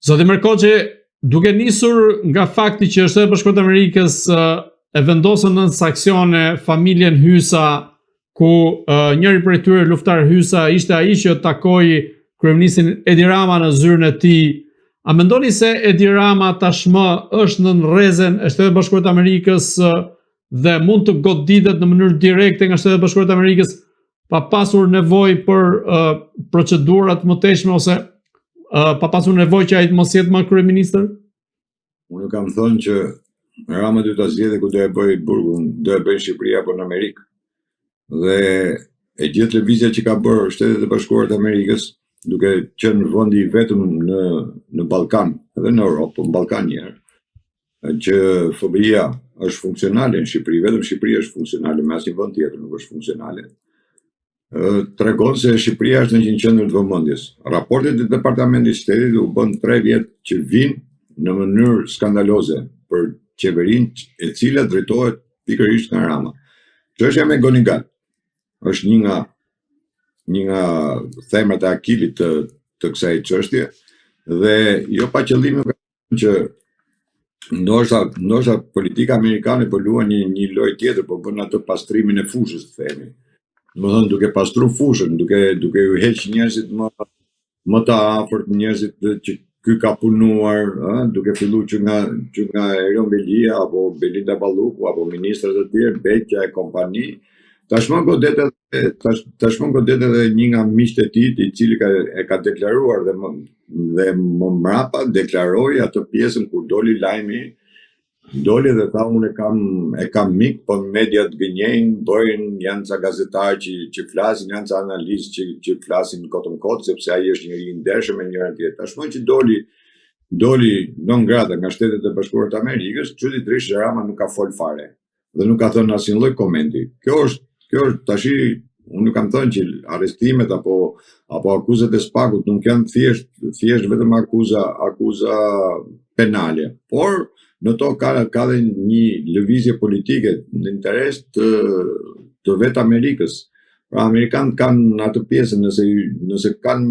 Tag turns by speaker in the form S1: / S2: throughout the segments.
S1: Zoti Merkoçi, duke nisur nga fakti që Shtetet Bashkuara të Amerikës e vendosën nën sanksione familjen Hysa, ku njëri prej tyre luftar Hysa ishte ai që takoi kryeministin Edi Rama në zyrën e tij. A mendoni se Edi Rama tashmë është në rrezen e Shtetet Bashkuara të Amerikës dhe mund të goditet në mënyrë direkte nga Shtetet Bashkuara të Amerikës pa pasur nevojë për procedura të mëtejshme ose pa pasur nevojë që ai të mos jetë më kryeministër?
S2: Unë kam thënë që Rama duhet ta zgjedhë ku do e bëj burgun, do e bëj në Shqipëri apo në Amerikë. Dhe e gjithë lëvizja që ka bërë Shtetet e Bashkuara të Amerikës, duke qenë vendi vetëm në Ballkan, edhe në Europë, po në Ballkan një herë, që FBI-a është funksionale në Shqipëri, vetëm Shqipëria është funksionale, me asnjë vend tjetër nuk është funksionale. Tregon se Shqipëria është në një qendër të vëmendjes. Raportet e Departamentit të Shtetit u bën 3 vjet që vinë në mënyrë skandaloze për qeverinë e cila drejtohet pikërisht nga Rama. Çështja me Gonigat është një nga themrat e akilit të kësaj çështje dhe jo pa qëllim që ndoshta politika amerikane po luan një lojë tjetër, po bën atë pastrimin e fushës, themi. Domethënë duke pastru fushën, duke u heq njerëzit më të afërt, njerëzit që ky ka punuar, duke filluar që nga Erion Belia apo Belinda Balluku apo ministrat e tjerë, Beqja e kompani. Tashmë godet edhe një nga miqtë e tij, i cili e ka deklaruar dhe më mrapa deklaroi atë pjesën kur doli lajmi. Doli dhe tha unë e kam mik, po mediat gënjejnë, janë ca gazetarë që flasin, janë ca analistë që flasin kotën kot, sepse ai është njëri i ndershëm me njëra tjetër. Tashmë që doli non grata nga Shtetet e Bashkuara të Amerikës, çuditërisht Rama nuk ka fol fare dhe nuk ka thënë asnjë lloj komenti. Kjo është tashi, unë kam thënë që arrestimet apo akuzat e Spakut nuk janë thjesht vetëm akuza penale, por në to ka dhe një lëvizje politike në interes të vetë Amerikës. Pra Amerikanët kanë atë pjesën, nëse kanë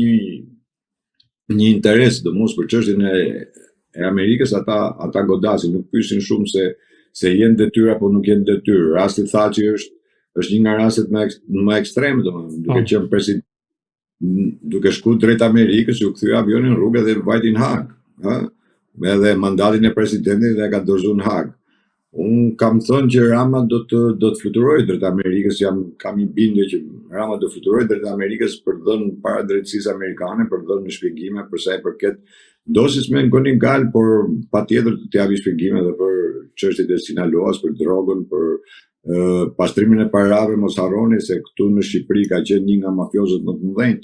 S2: një interes dëmos për çështjen e Amerikës, ata godasin, nuk pyesin shumë se jenë detyrë apo nuk jenë detyrë. Rasti Thaçi është një nga rastet më ekstreme, domethënë, duke qenë president, duke shkuar drejt Amerikës, u kthye avionin në rrugë dhe vajti në Hag, edhe mandatin e presidentit dhe ka dorëzuar në Hag. Unë kam thënë që Rama do të fluturojë drejt Amerikës, kam një bindje që Rama do fluturojë drejt Amerikës për dhënë para drejtësisë amerikane, për dhënë shpjegime për sa i përket dosis me Gonigal, por patjetër të japi shpjegime edhe për çështjet e Sinaloas, për drogën, për pastrimin e parave. Mos harroni se këtu në Shqipëri ka qenë një nga mafiozët më të mëdhenj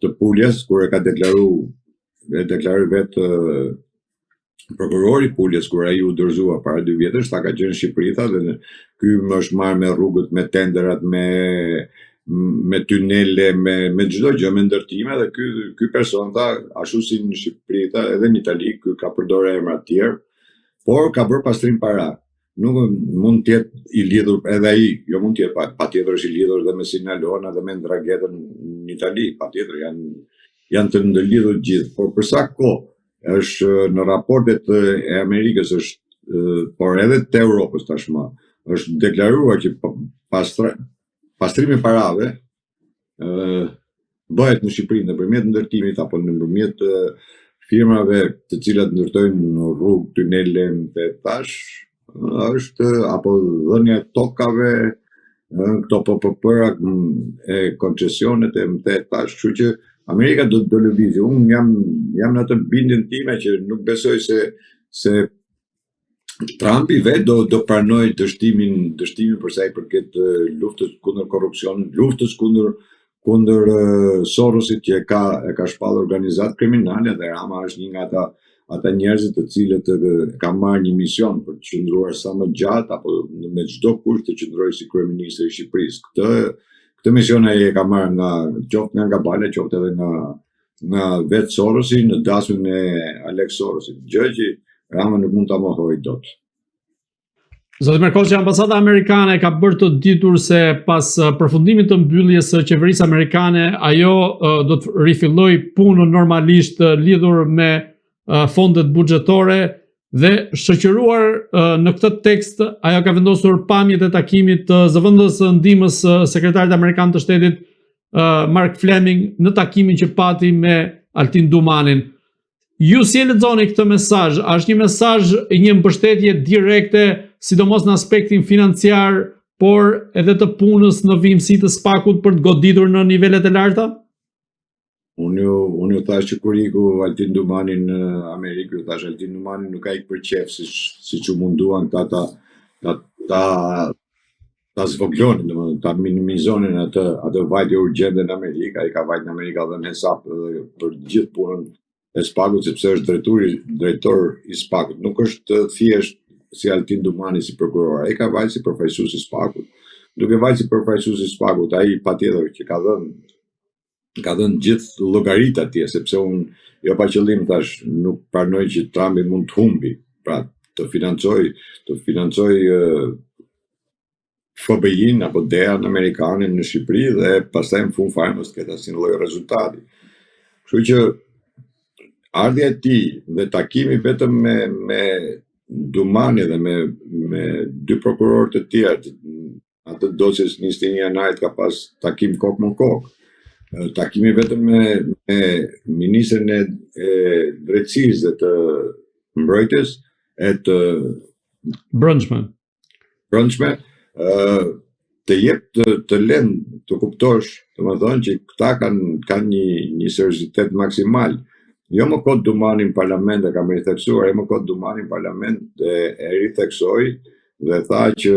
S2: të Puljes, kur e ka deklaroi vetë prokurori Puljes, kur ai u dorëzua para 2 vjetësh, ta ka qenë në Shqipëri, tha, dhe ky më është marrë me rrugët, me tenderat, me tunele, me çdo gjë, me ndërtime, dhe ky person, tha, ashtu si në Shqipëri, tha, edhe në Itali, ky ka përdorur emra të tjerë, por ka bërë pastrim para. Nuk mund të jetë i lidhur edhe ai, jo mund të jetë, patjetër është i lidhur dhe me Sinaloa dhe me Ndrangheta në Itali, patjetër janë të ndërlidhur gjithë, por për sa kohë është në raportet e Amerikës, por edhe të Europës tashmë, është deklaruar që pastrimi parave bëhet në Shqipëri nëpërmjet ndërtimit apo nëpërmjet firmave të cilat ndërtojnë në rrugë, tunele, të tash, është apo dhënia e tokave, këto PPP-ra e koncesionet e tash, kështu që Amerika do lëvizë. Unë jam në atë bindjen time që nuk besoj se Trumpi vetë do pranoj dështimin për sa i përket luftës kundër korrupsion, luftës kundër Sorosit që e ka shpallur organizatë kriminale, dhe Rama është një nga ata njerëzit të cilët ka marrë një mision për të qëndruar sa më gjatë apo me çdo kusht të qëndrojë si kryeministër i Shqipërisë. Këtë mision ai e ka marrë qoftë nga Gabale, qoftë edhe nga vetë Sorosi në dasmin e Alex Sorosit. Gjë që Rama nuk mund ta mohojë dot.
S1: Zoti Merkoçi, ambasada amerikane ka bërë të ditur se pas përfundimit të mbylljes së qeverisë amerikane, ajo do të rifillojë punën normalisht lidhur me fondet buxhetore dhe shoqëruar në këtë tekst, ajo ka vendosur pamjet e takimit të zëvendës së ndihmës sekretarit amerikan të shtetit Mark Fleming në takimin që pati me Altin Dumanin. Ju si e lexoni këtë mesazh? Është një mesazh i një mbështetje direkte, sidomos në aspektin financiar, por edhe të punës në vimësi të SPAK-ut për të goditur në nivelet e larta?
S2: Unë ju thash që kur iku Altin Dumani në Amerikë, ju thash Altin Dumani nuk ka ikë për qef siç u munduan ta zvoglonin, domethënë ta minimizonin atë vajtje urgjente në Amerikë. Ai ka vajt në Amerikë dhe në hesap për gjithë punën e SPAK-ut, sepse është drejtor i SPAK-ut. Nuk është thjesht si Altin Dumani si prokuror, ai ka vajt si përfaqësues i SPAK-ut. Duke vajt si përfaqësues i SPAK-ut, ai patjetër që ka dhënë gjithë llogarit atje, sepse unë jo pa qëllim thash, nuk pranoj që Trumpi mund të humbi, pra të financoj FBI-n apo DEA-n amerikane në Shqipëri dhe pastaj në fund fare mos ketë asnjë lloj rezultati. Kështu që ardhja e tij dhe takimi vetëm me Dumani dhe me dy prokurorë të tjerë, atë dosjes 21 janarit ka pas takim kokë më kokë. Takimi vetëm me ministrin e drejtësisë dhe të mbrojtjes e të brendshme të jep të lënë të kuptosh, domethënë që këta kanë një seriozitet maksimal. Jo më kot Dumani në parlament e kam ritheksuar, jo më kot Dumani në parlament e ritheksoi dhe tha që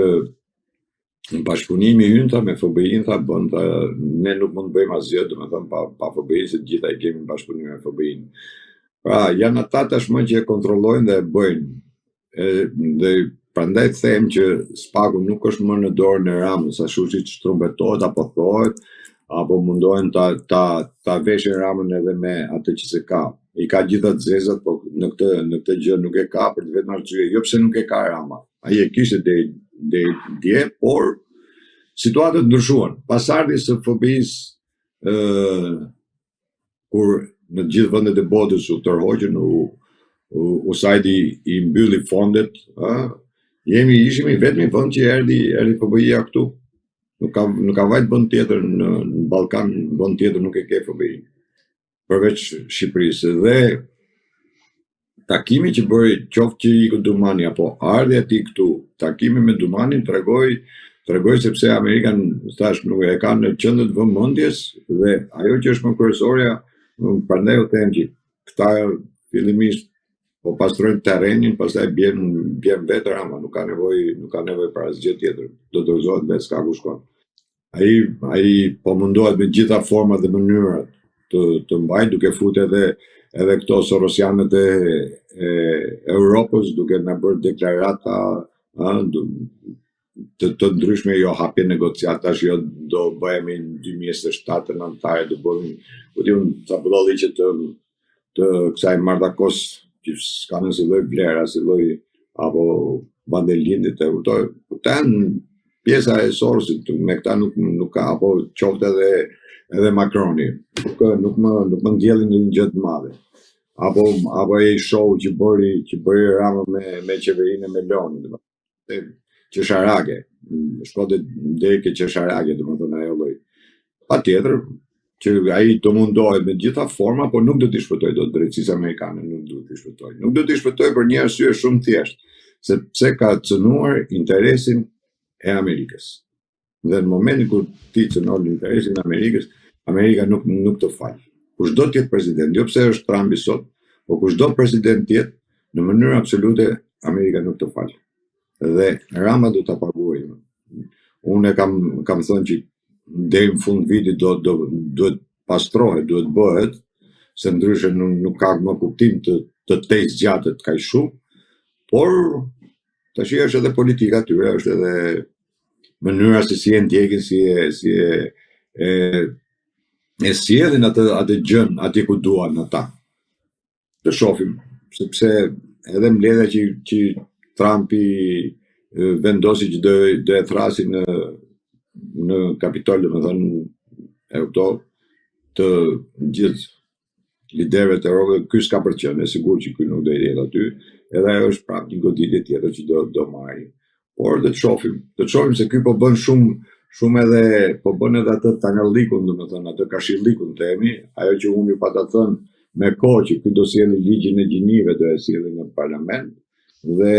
S2: në bashkëpunimi hynta me FBI-n tha ne nuk mund të bëjmë asgjë, domethënë pa FBI, se gjithaj kemi bashkëpunim me FBI-n. Pra janë ata tashmë që e kontrollojnë dhe e bëjnë. Dhe prandaj them që SPAK-u nuk është më në dorën e Ramës, ashtu siç trumbetohet apo thohet, apo mundohen ta veshin Ramën edhe me atë që se ka. I ka gjitha të zezat, por në këtë gjë nuk e ka për të vetëm arsye, jo pse nuk e ka Rama. Ai e kishte deri dje, por situatat ndryshuan. Pas ardhjes së FBI-s kur në të gjithë vendet e botës u tërhoqën, USAID i mbylli fondet, ishim i vetmi vend që erdhi FBI-ja këtu. Nuk ka vajt vend tjetër në Ballkan, vend tjetër nuk e ke FBI-n, përveç Shqipërisë. Dhe takimi që bëri qoftë që iku Dumani apo ardhja e tij këtu, takimi me Dumanin tregoj sepse Amerika thash nuk e kanë në qendër të vëmendjes dhe ajo që është më kryesorja, prandaj u them që këta fillimisht po pastrojnë terrenin, pastaj bjen vetë Rama, nuk ka nevojë për asgjë tjetër. Do dorëzohet vetë, s'ka ku shkon. Ai po mundohet me gjitha format dhe mënyrat të mbajë, duke futur edhe këto sorosianët e Europës, duke na bërë deklarata të ndryshme, jo hapje negociatash, jo do bëhemi në 2027 në antare, do bëhemi, sa përdolli që të kësaj Mardakos, që s'ka në si lloj vlera, si lloj apo vandelindit e vërtoj. Këta janë pjesa e Sorosit, me këta nuk ka, apo qoftë edhe Macroni, nuk më ndjellin në një gjë të madhe. Apo ai show që bëri Rama me qeverinë e Meloni, qesharake, shkote deri ke qesharake, domethënë ajo lloj. Patjetër që ai do mundohet me gjitha forma, por nuk do t'i shpëtoj dot drejtësisë amerikane, nuk do t'i shpëtoj. Nuk do t'i shpëtoj për një arsye shumë thjeshtë, sepse ka cënuar interesin e Amerikës. Dhe në momentin kur ti cënon interesin e Amerikës, Amerika nuk të fal. Kushdo të jetë president, jo pse është Trumpi sot, por kushdo president të jetë, në mënyrë absolute Amerika nuk të fal. Dhe Rama do ta paguajë. Unë kam thënë që deri në fund vitit duhet pastrohet, duhet bëhet, se ndryshe nuk ka më kuptim të tej zgjatet kaq shumë, por tash është edhe politika tyre, është edhe mënyra se si e ndjekin, si e sjellin atë gjën aty ku duan ata. Të shohim, sepse edhe mbledhja që Trumpi vendosi që do e thrasi në Kapitol, domethënë e kuptoj, të gjithë liderëve të Europës, ky s'ka për qenë, e sigurt që ky nuk do i jetë aty, edhe ajo është prapë një goditje tjetër që do marri. Por do të shohim se ky po bën shumë edhe po bën edhe atë tangallikun, domethënë atë kashillikun themi, ajo që unë ju pata thënë me kohë që ky do sjellë ligjin e gjinive, do e sjellë në parlament dhe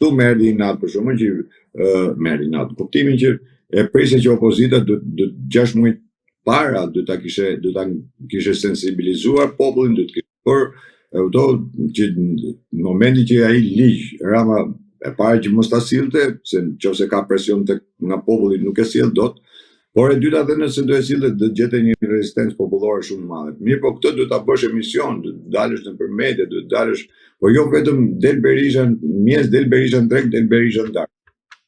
S2: tu merri inat për shkakun që merri inat kuptimin që e presë që opozita do 6 muaj para do ta kishe sensibilizuar popullin, do të kishte që në momentin që ai ligj Rama e para që mos ta sillte, se nëse ka presion nga populli nuk e sill dot, por e dyta edhe nëse do e sillte do gjete një rezistencë popullore shumë madhe. Mirë, po këtë do ta bësh emision, do të dalësh nëpër media, do të dalësh, po jo vetëm del Berisha, mes del Berisha në drek, del Berisha në darkë.